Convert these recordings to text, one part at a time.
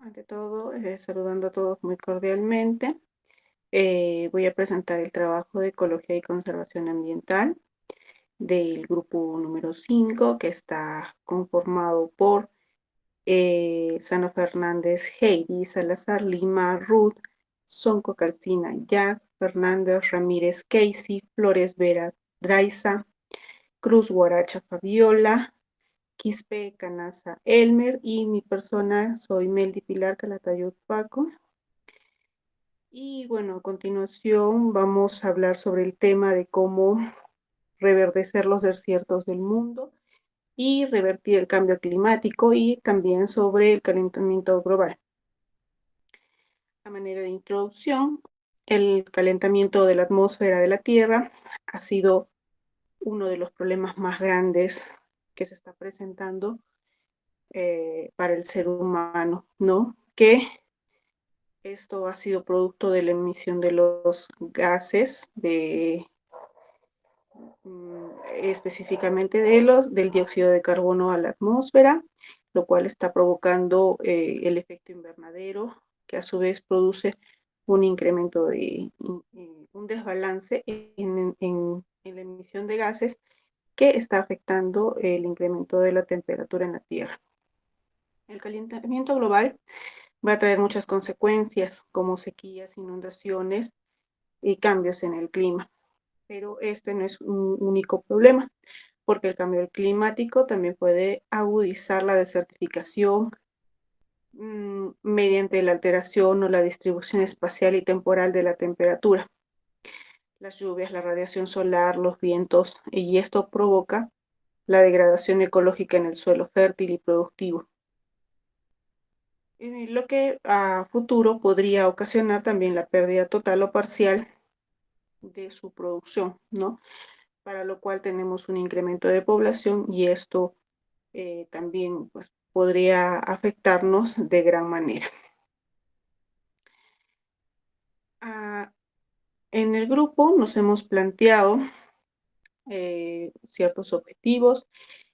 Ante todo, saludando a todos muy cordialmente, voy a presentar el trabajo de Ecología y Conservación Ambiental del grupo número 5, que está conformado por Sano Fernández, Heidi, Salazar Lima, Ruth, Sonco Calcina, Jack, Fernández, Ramírez, Casey, Flores Vera, Draiza, Cruz Guaracha, Fabiola, Quispe, Canaza, Elmer, y mi persona soy Meldi Pilar Calatayud Paco. Y bueno, a continuación vamos a hablar sobre el tema de cómo reverdecer los desiertos del mundo y revertir el cambio climático, y también sobre el calentamiento global. A manera de introducción, el calentamiento de la atmósfera de la Tierra ha sido uno de los problemas más grandes que se está presentando para el ser humano, ¿no? Que esto ha sido producto de la emisión de los gases específicamente del dióxido de carbono a la atmósfera, lo cual está provocando el efecto invernadero, que a su vez produce un incremento un desbalance en la emisión de gases, que está afectando el incremento de la temperatura en la Tierra. El calentamiento global va a traer muchas consecuencias, como sequías, inundaciones y cambios en el clima. Pero este no es un único problema, porque el cambio climático también puede agudizar la desertificación mediante la alteración o la distribución espacial y temporal de la temperatura, las lluvias, la radiación solar, los vientos, y esto provoca la degradación ecológica en el suelo fértil y productivo, lo que a futuro podría ocasionar también la pérdida total o parcial de su producción, ¿no? Para lo cual tenemos un incremento de población, y esto también pues, podría afectarnos de gran manera. Ah, en el grupo nos hemos planteado ciertos objetivos,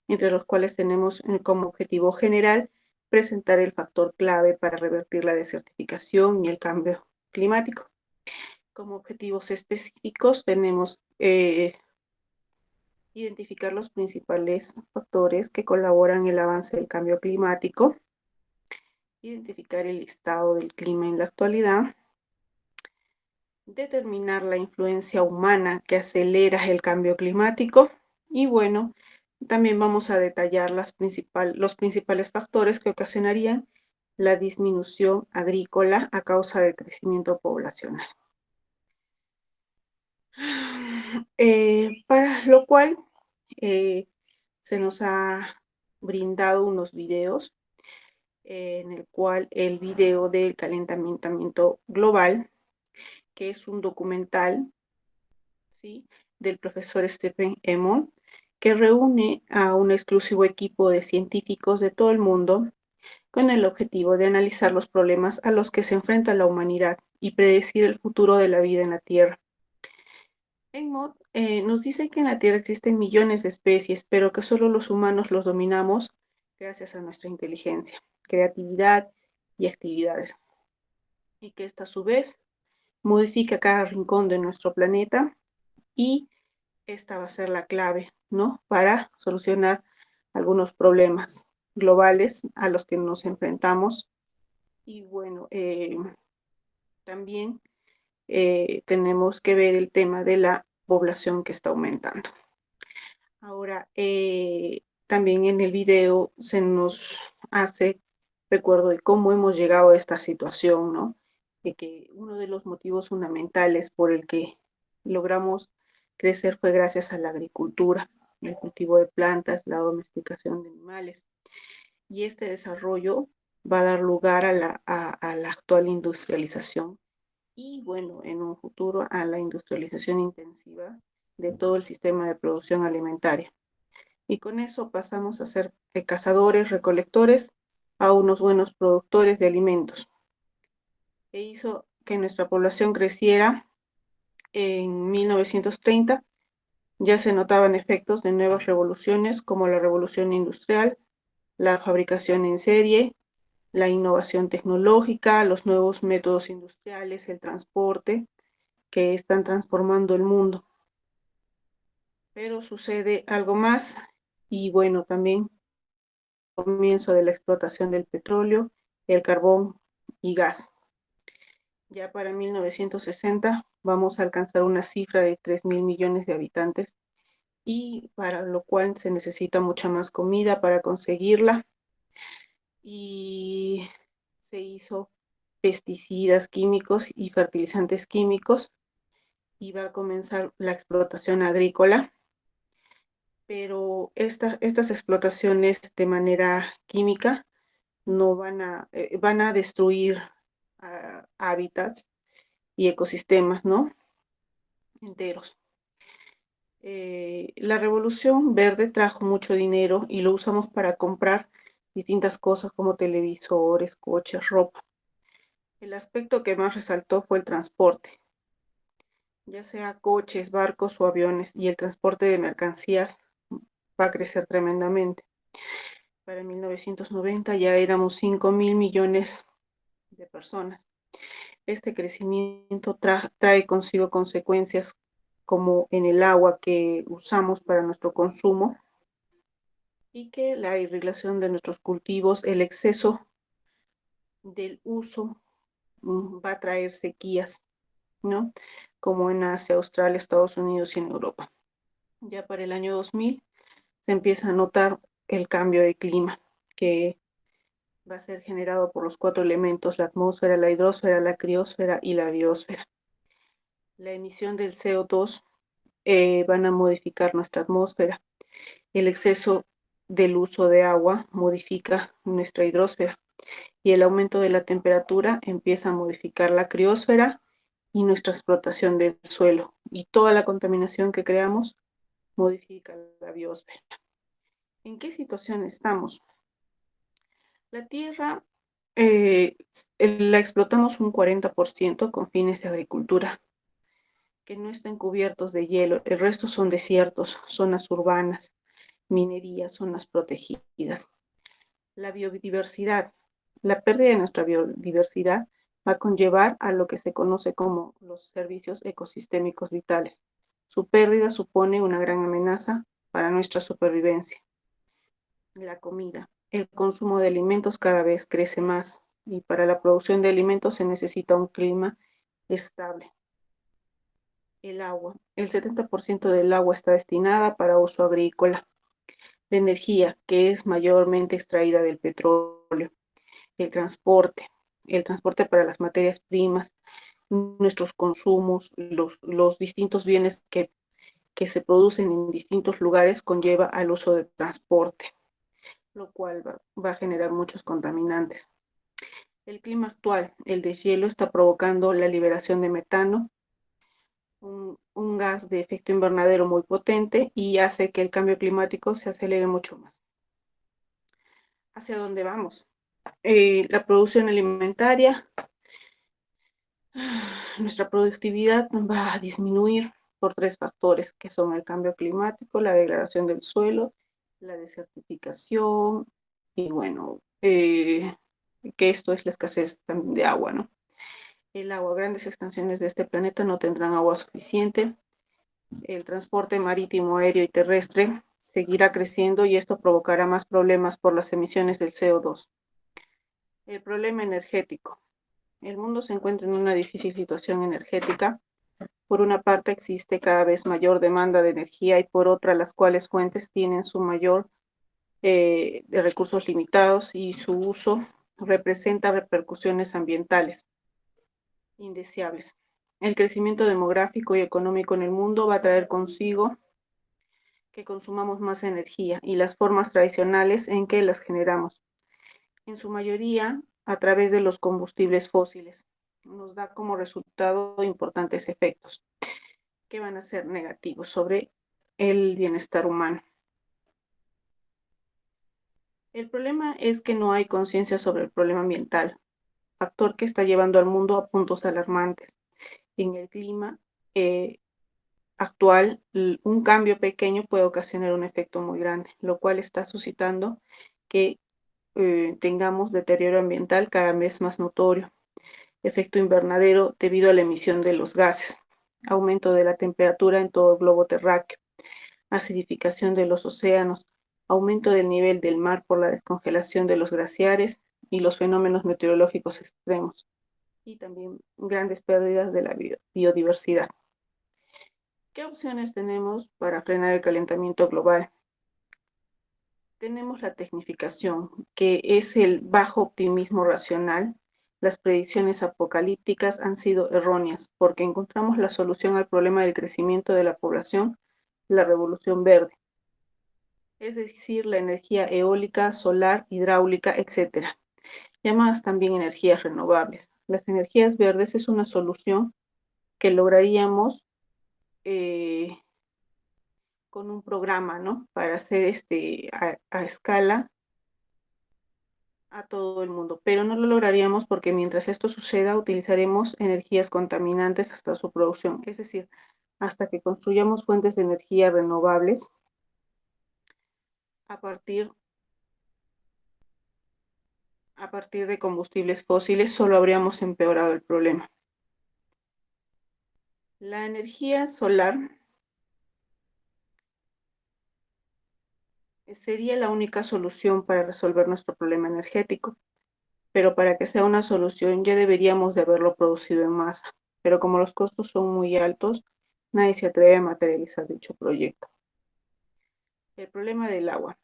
entre los cuales tenemos como objetivo general presentar el factor clave para revertir la desertificación y el cambio climático. Como objetivos específicos tenemos identificar los principales factores que colaboran en el avance del cambio climático, identificar el estado del clima en la actualidad, determinar la influencia humana que acelera el cambio climático, y bueno, también vamos a detallar los principales factores que ocasionarían la disminución agrícola a causa del crecimiento poblacional. Para lo cual se nos ha brindado unos videos, en el cual el video del calentamiento global, que es un documental, ¿sí?, del profesor Stephen Emmon, que reúne a un exclusivo equipo de científicos de todo el mundo con el objetivo de analizar los problemas a los que se enfrenta la humanidad y predecir el futuro de la vida en la Tierra. Emmon nos dice que en la Tierra existen millones de especies, pero que solo los humanos los dominamos gracias a nuestra inteligencia, creatividad y actividades, y que esta a su vez modifica cada rincón de nuestro planeta, y esta va a ser la clave, ¿no?, para solucionar algunos problemas globales a los que nos enfrentamos. Y bueno, también tenemos que ver el tema de la población que está aumentando. Ahora, también en el video se nos hace recuerdo de cómo hemos llegado a esta situación, ¿no? De que uno de los motivos fundamentales por el que logramos crecer fue gracias a la agricultura, el cultivo de plantas, la domesticación de animales. Y este desarrollo va a dar lugar a la actual industrialización, y bueno, en un futuro a la industrialización intensiva de todo el sistema de producción alimentaria. Y con eso pasamos a ser cazadores, recolectores, a unos buenos productores de alimentos. E hizo que nuestra población creciera. En 1930 ya se notaban efectos de nuevas revoluciones, como la revolución industrial, la fabricación en serie la innovación tecnológica, los nuevos métodos industriales, el transporte, que están transformando el mundo. Pero sucede algo más y bueno, también comienzo de la explotación del petróleo, el carbón y gas. Ya para 1960 vamos a alcanzar una cifra de 3.000 millones de habitantes y para lo cual se necesita mucha más comida para conseguirla y se hizo pesticidas químicos y fertilizantes químicos y va a comenzar la explotación agrícola, pero estas explotaciones de manera química no van a destruir hábitats y ecosistemas, ¿no? Enteros. La revolución verde trajo mucho dinero y lo usamos para comprar distintas cosas como televisores, coches, ropa. El aspecto que más resaltó fue el transporte, ya sea coches, barcos o aviones, y el transporte de mercancías va a crecer tremendamente. Para 1990 ya éramos 5.000 millones de personas. Este crecimiento trae consigo consecuencias como en el agua que usamos para nuestro consumo y que la irrigación de nuestros cultivos, el exceso del uso va a traer sequías, ¿no? Como en Asia, Australia, Estados Unidos y en Europa. Ya para el año 2000 se empieza a notar el cambio de clima que va a ser generado por los cuatro elementos: la atmósfera, la hidrosfera, la criosfera y la biosfera. La emisión del CO2 van a modificar nuestra atmósfera. El exceso del uso de agua modifica nuestra hidrosfera y el aumento de la temperatura empieza a modificar la criosfera y nuestra explotación del suelo. Y toda la contaminación que creamos modifica la biosfera. ¿En qué situación estamos? La tierra la explotamos un 40% con fines de agricultura, que no están cubiertos de hielo. El resto son desiertos, zonas urbanas, minería, zonas protegidas. La biodiversidad. La pérdida de nuestra biodiversidad va a conllevar a lo que se conoce como los servicios ecosistémicos vitales. Su pérdida supone una gran amenaza para nuestra supervivencia. La comida. El consumo de alimentos cada vez crece más y para la producción de alimentos se necesita un clima estable. El agua. El 70% del agua está destinada para uso agrícola. La energía, que es mayormente extraída del petróleo. El transporte. El transporte para las materias primas, nuestros consumos, los distintos bienes que se producen en distintos lugares conlleva al uso de transporte, lo cual va a generar muchos contaminantes. El clima actual, el deshielo está provocando la liberación de metano, un gas de efecto invernadero muy potente y hace que el cambio climático se acelere mucho más. ¿Hacia dónde vamos? La producción alimentaria, nuestra productividad va a disminuir por tres factores, que son el cambio climático, la degradación del suelo, la desertificación y bueno, que esto es la escasez también de agua, ¿no? El agua, grandes extensiones de este planeta no tendrán agua suficiente. El transporte marítimo, aéreo y terrestre seguirá creciendo y esto provocará más problemas por las emisiones del CO2. El problema energético. El mundo se encuentra en una difícil situación energética. Por una parte existe cada vez mayor demanda de energía y por otra las cuales fuentes tienen su mayor de recursos limitados y su uso representa repercusiones ambientales indeseables. El crecimiento demográfico y económico en el mundo va a traer consigo que consumamos más energía y las formas tradicionales en que las generamos, en su mayoría a través de los combustibles fósiles. Nos da como resultado importantes efectos que van a ser negativos sobre el bienestar humano. El problema es que no hay conciencia sobre el problema ambiental, factor que está llevando al mundo a puntos alarmantes. En el clima actual, un cambio pequeño puede ocasionar un efecto muy grande, lo cual está suscitando que tengamos deterioro ambiental cada vez más notorio, efecto invernadero debido a la emisión de los gases, aumento de la temperatura en todo el globo terráqueo, acidificación de los océanos, aumento del nivel del mar por la descongelación de los glaciares y los fenómenos meteorológicos extremos, y también grandes pérdidas de la biodiversidad. ¿Qué opciones tenemos para frenar el calentamiento global? Tenemos la tecnificación, que es el bajo optimismo racional. Las predicciones apocalípticas han sido erróneas porque encontramos la solución al problema del crecimiento de la población, la revolución verde, es decir, la energía eólica, solar, hidráulica, etcétera, llamadas también energías renovables. Las energías verdes es una solución que lograríamos con un programa, ¿no? Para hacer a escala a todo el mundo, pero no lo lograríamos porque mientras esto suceda utilizaremos energías contaminantes hasta su producción, es decir, hasta que construyamos fuentes de energía renovables a partir, de combustibles fósiles, solo habríamos empeorado el problema. La energía solar sería la única solución para resolver nuestro problema energético, pero para que sea una solución ya deberíamos de haberlo producido en masa, pero como los costos son muy altos, nadie se atreve a materializar dicho proyecto. El problema del agua.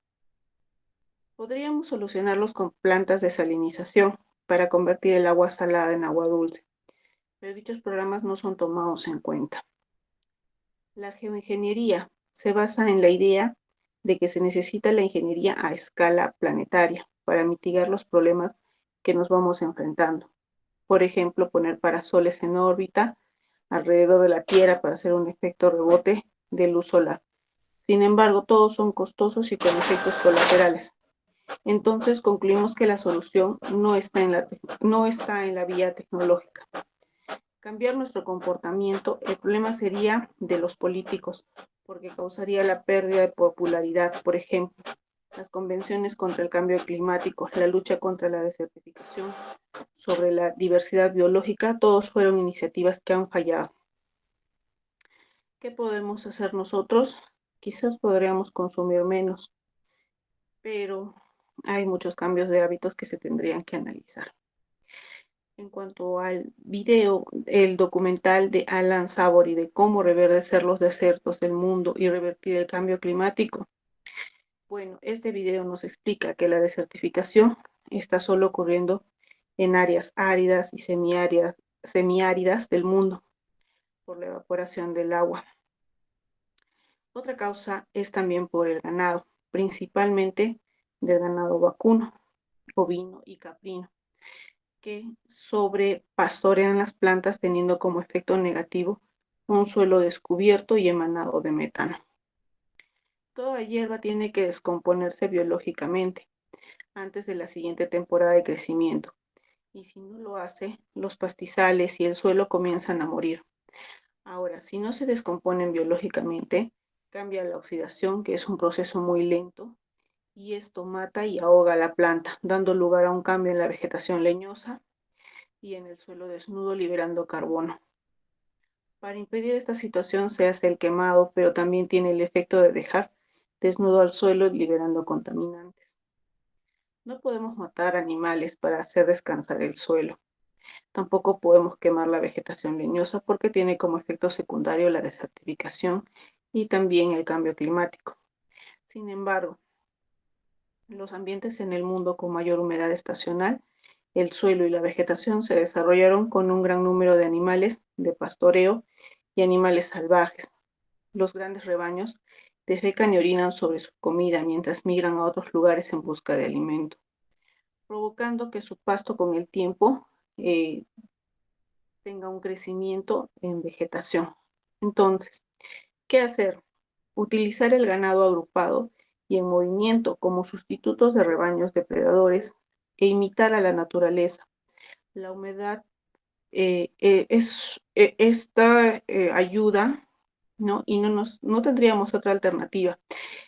Podríamos solucionarlos con plantas de salinización para convertir el agua salada en agua dulce, pero dichos programas no son tomados en cuenta. La geoingeniería se basa en la idea de que se necesita la ingeniería a escala planetaria para mitigar los problemas que nos vamos enfrentando. Por ejemplo, poner parasoles en órbita alrededor de la Tierra para hacer un efecto rebote de luz solar. Sin embargo, todos son costosos y con efectos colaterales. Entonces concluimos que la solución no está en la vía tecnológica. Cambiar nuestro comportamiento, el problema sería de los políticos, porque causaría la pérdida de popularidad. Por ejemplo, las convenciones contra el cambio climático, la lucha contra la desertificación, sobre la diversidad biológica, todos fueron iniciativas que han fallado. ¿Qué podemos hacer nosotros? Quizás podríamos consumir menos, pero hay muchos cambios de hábitos que se tendrían que analizar. En cuanto al video, el documental de Alan Savory de cómo reverdecer los desiertos del mundo y revertir el cambio climático. Bueno, este video nos explica que la desertificación está solo ocurriendo en áreas áridas y semiáridas del mundo por la evaporación del agua. Otra causa es también por el ganado, principalmente del ganado vacuno, ovino y caprino, que sobrepastorean las plantas teniendo como efecto negativo un suelo descubierto y emanado de metano. Toda hierba tiene que descomponerse biológicamente antes de la siguiente temporada de crecimiento, y si no lo hace, los pastizales y el suelo comienzan a morir. Ahora, si no se descomponen biológicamente, cambia la oxidación, que es un proceso muy lento, y esto mata y ahoga la planta, dando lugar a un cambio en la vegetación leñosa y en el suelo desnudo, liberando carbono. Para impedir esta situación se hace el quemado, pero también tiene el efecto de dejar desnudo al suelo, liberando contaminantes. No podemos matar animales para hacer descansar el suelo. Tampoco podemos quemar la vegetación leñosa porque tiene como efecto secundario la desertificación y también el cambio climático. Sin embargo, los ambientes en el mundo con mayor humedad estacional, el suelo y la vegetación se desarrollaron con un gran número de animales de pastoreo y animales salvajes. Los grandes rebaños defecan y orinan sobre su comida mientras migran a otros lugares en busca de alimento, provocando que su pasto con el tiempo tenga un crecimiento en vegetación. Entonces, ¿qué hacer? Utilizar el ganado agrupado y en movimiento como sustitutos de rebaños depredadores e imitar a la naturaleza. La humedad esta ayuda, ¿no? Y no tendríamos otra alternativa.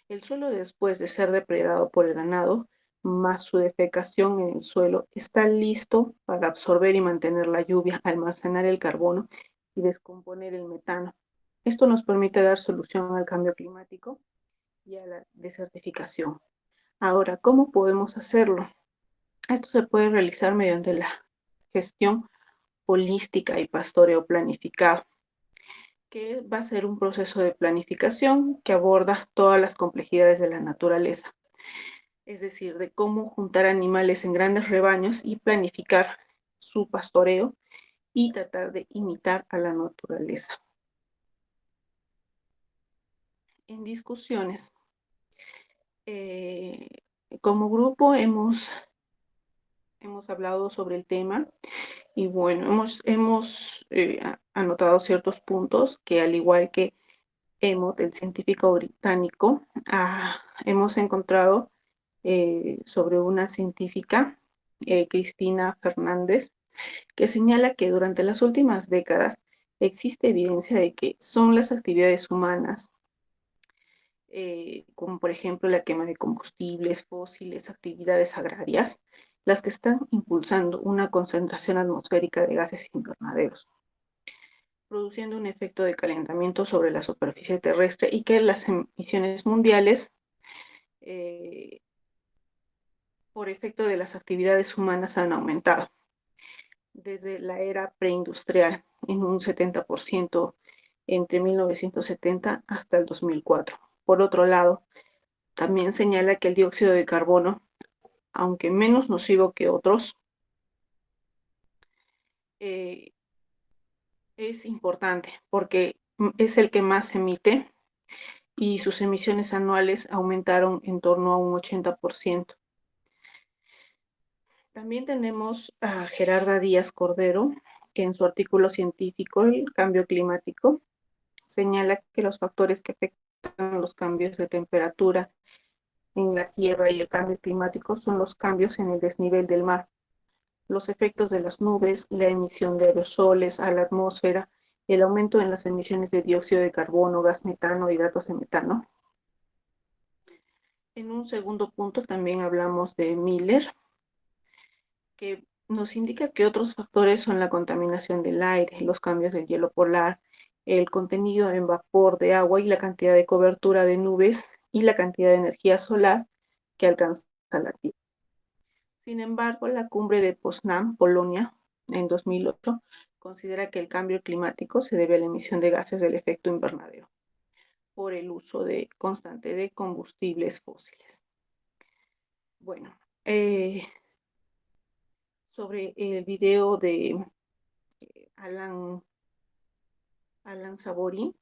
El suelo después de ser depredado por el ganado más su defecación en el suelo, está listo para absorber y mantener la lluvia, almacenar el carbono y descomponer el metano. Esto nos permite dar solución al cambio climático y a la desertificación. Ahora, ¿cómo podemos hacerlo? Esto se puede realizar mediante la gestión holística y pastoreo planificado, que va a ser un proceso de planificación que aborda todas las complejidades de la naturaleza, es decir, de cómo juntar animales en grandes rebaños y planificar su pastoreo y tratar de imitar a la naturaleza. En discusiones, eh, como grupo hemos hablado sobre el tema y bueno, hemos anotado ciertos puntos que al igual que Emmott, el científico británico, hemos encontrado sobre una científica, Cristina Fernández, que señala que durante las últimas décadas existe evidencia de que son las actividades humanas, como por ejemplo la quema de combustibles fósiles, actividades agrarias, las que están impulsando una concentración atmosférica de gases invernaderos, produciendo un efecto de calentamiento sobre la superficie terrestre y que las emisiones mundiales, eh, por efecto de las actividades humanas, han aumentado desde la era preindustrial en un 70% entre 1970 hasta el 2004. Por otro lado, también señala que el dióxido de carbono, aunque menos nocivo que otros, eh, es importante porque es el que más emite y sus emisiones anuales aumentaron en torno a un 80%. También tenemos a Gerarda Díaz Cordero, que en su artículo científico El cambio climático señala que los factores que afectan los cambios de temperatura en la Tierra y el cambio climático son los cambios en el desnivel del mar, los efectos de las nubes, la emisión de aerosoles a la atmósfera, el aumento en las emisiones de dióxido de carbono, gas metano, hidratos de metano. En un segundo punto también hablamos de Miller, que nos indica que otros factores son la contaminación del aire, los cambios del hielo polar, el contenido en vapor de agua y la cantidad de cobertura de nubes y la cantidad de energía solar que alcanza la Tierra. Sin embargo, la cumbre de Poznań, Polonia, en 2008, considera que el cambio climático se debe a la emisión de gases del efecto invernadero por el uso constante de combustibles fósiles. Bueno, sobre el video de Alan Sabori,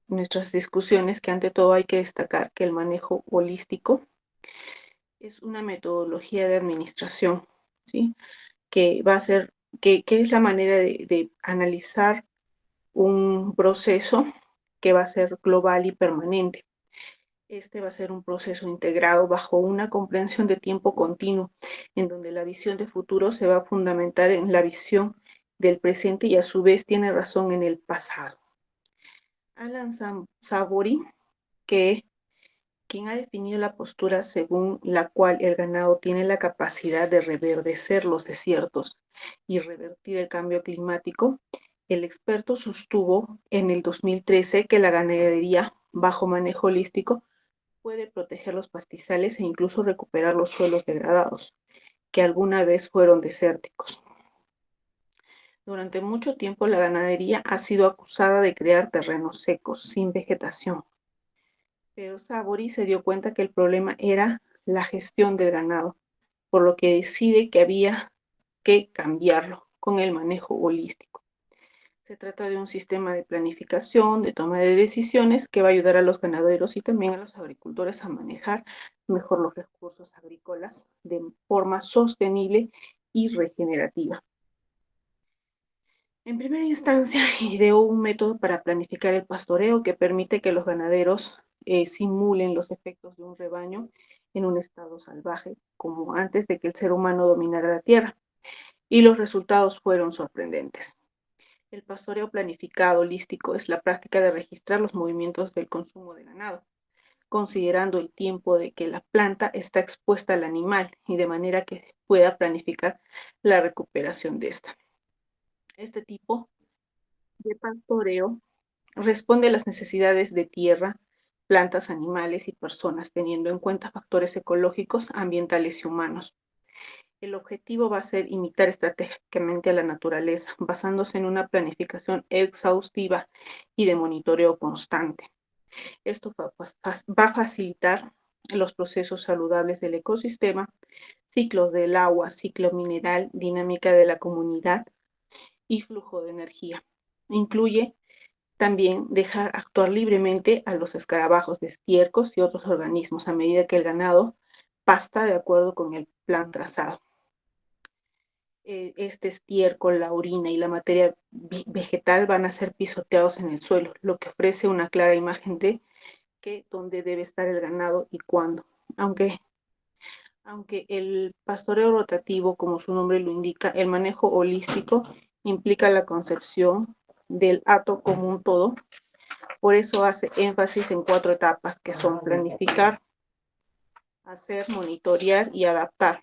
nuestras discusiones, que ante todo hay que destacar que el manejo holístico es una metodología de administración, ¿sí? Que va a ser, que es la manera de analizar un proceso que va a ser global y permanente. Este va a ser un proceso integrado bajo una comprensión de tiempo continuo, en donde la visión de futuro se va a fundamentar en la visión del presente y a su vez tiene razón en el pasado. Alan Sabori, que quien ha definido la postura según la cual el ganado tiene la capacidad de reverdecer los desiertos y revertir el cambio climático, el experto sostuvo en el 2013 que la ganadería bajo manejo holístico puede proteger los pastizales e incluso recuperar los suelos degradados, que alguna vez fueron desérticos. Durante mucho tiempo la ganadería ha sido acusada de crear terrenos secos, sin vegetación. Pero Sabori se dio cuenta que el problema era la gestión del ganado, por lo que decide que había que cambiarlo con el manejo holístico. Se trata de un sistema de planificación, de toma de decisiones que va a ayudar a los ganaderos y también a los agricultores a manejar mejor los recursos agrícolas de forma sostenible y regenerativa. En primera instancia, ideó un método para planificar el pastoreo que permite que los ganaderos simulen los efectos de un rebaño en un estado salvaje, como antes de que el ser humano dominara la tierra, y los resultados fueron sorprendentes. El pastoreo planificado holístico es la práctica de registrar los movimientos del consumo de ganado, considerando el tiempo de que la planta está expuesta al animal y de manera que pueda planificar la recuperación de esta. Este tipo de pastoreo responde a las necesidades de tierra, plantas, animales y personas, teniendo en cuenta factores ecológicos, ambientales y humanos. El objetivo va a ser imitar estratégicamente a la naturaleza, basándose en una planificación exhaustiva y de monitoreo constante. Esto va a facilitar los procesos saludables del ecosistema, ciclos del agua, ciclo mineral, dinámica de la comunidad y flujo de energía. Incluye también dejar actuar libremente a los escarabajos de estiércoles y otros organismos a medida que el ganado pasta de acuerdo con el plan trazado. Este estiércol, la orina y la materia vegetal van a ser pisoteados en el suelo, lo que ofrece una clara imagen de que dónde debe estar el ganado y cuándo. Aunque el pastoreo rotativo, como su nombre lo indica, el manejo holístico implica la concepción del hato como un todo. Por eso hace énfasis en 4 etapas, que son planificar, hacer, monitorear y adaptar.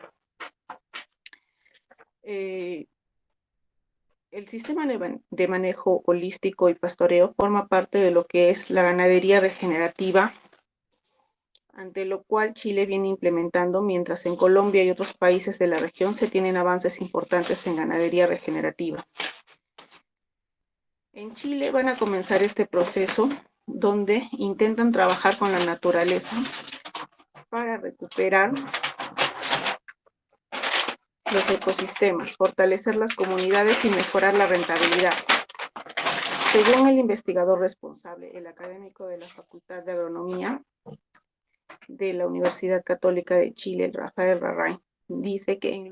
El sistema de manejo holístico y pastoreo forma parte de lo que es la ganadería regenerativa, ante lo cual Chile viene implementando, mientras en Colombia y otros países de la región se tienen avances importantes en ganadería regenerativa. En Chile van a comenzar este proceso donde intentan trabajar con la naturaleza para recuperar los ecosistemas, fortalecer las comunidades y mejorar la rentabilidad. Según el investigador responsable, el académico de la Facultad de Agronomía de la Universidad Católica de Chile, Rafael Larraín, dice que el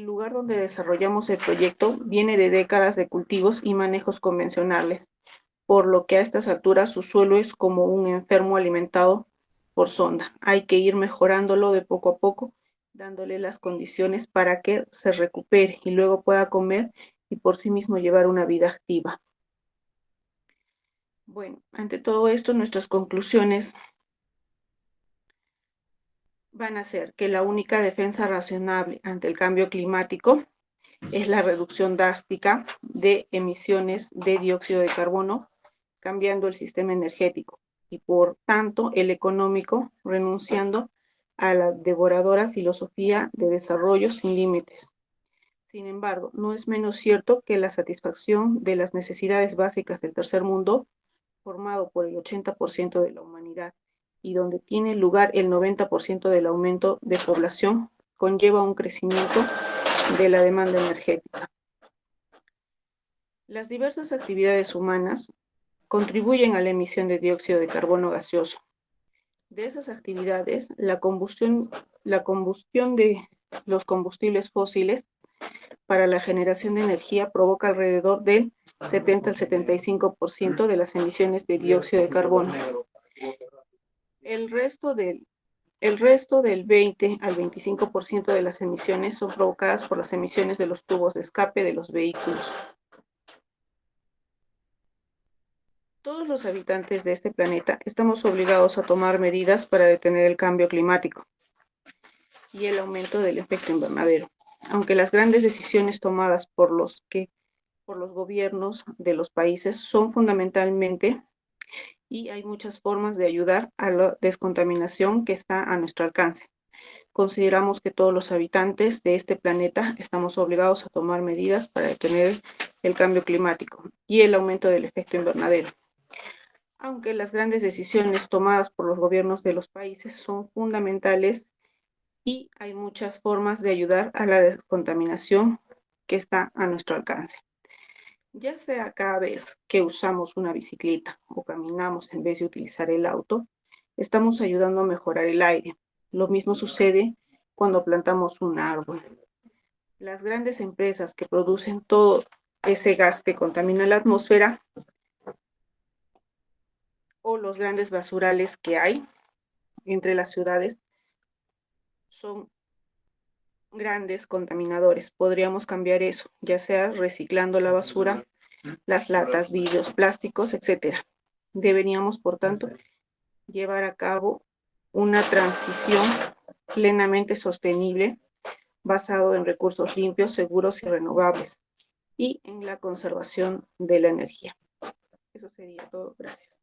lugar donde desarrollamos el proyecto viene de décadas de cultivos y manejos convencionales, por lo que a estas alturas su suelo es como un enfermo alimentado por sonda. Hay que ir mejorándolo de poco a poco, dándole las condiciones para que se recupere y luego pueda comer y por sí mismo llevar una vida activa. Bueno, ante todo esto, nuestras conclusiones van a ser que la única defensa razonable ante el cambio climático es la reducción drástica de emisiones de dióxido de carbono, cambiando el sistema energético y por tanto el económico, renunciando a la devoradora filosofía de desarrollo sin límites. Sin embargo, no es menos cierto que la satisfacción de las necesidades básicas del tercer mundo, formado por el 80% de la humanidad y donde tiene lugar el 90% del aumento de población, conlleva un crecimiento de la demanda energética. Las diversas actividades humanas contribuyen a la emisión de dióxido de carbono gaseoso. De esas actividades, la combustión de los combustibles fósiles para la generación de energía provoca alrededor del 70 al 75% de las emisiones de dióxido de carbono. El resto del 20 al 25% de las emisiones son provocadas por las emisiones de los tubos de escape de los vehículos. Todos los habitantes de este planeta estamos obligados a tomar medidas para detener el cambio climático y el aumento del efecto invernadero. Aunque las grandes decisiones tomadas por los gobiernos de los países son fundamentalmente, y hay muchas formas de ayudar a la descontaminación que está a nuestro alcance. Consideramos que todos los habitantes de este planeta estamos obligados a tomar medidas para detener el cambio climático y el aumento del efecto invernadero. Aunque las grandes decisiones tomadas por los gobiernos de los países son fundamentales y hay muchas formas de ayudar a la descontaminación que está a nuestro alcance. Ya sea cada vez que usamos una bicicleta o caminamos en vez de utilizar el auto, estamos ayudando a mejorar el aire. Lo mismo sucede cuando plantamos un árbol. Las grandes empresas que producen todo ese gas que contamina la atmósfera o los grandes basurales que hay entre las ciudades son grandes contaminadores. Podríamos cambiar eso, ya sea reciclando la basura, las latas, vidrios, plásticos, etcétera. Deberíamos, por tanto, llevar a cabo una transición plenamente sostenible basado en recursos limpios, seguros y renovables y en la conservación de la energía. Eso sería todo. Gracias.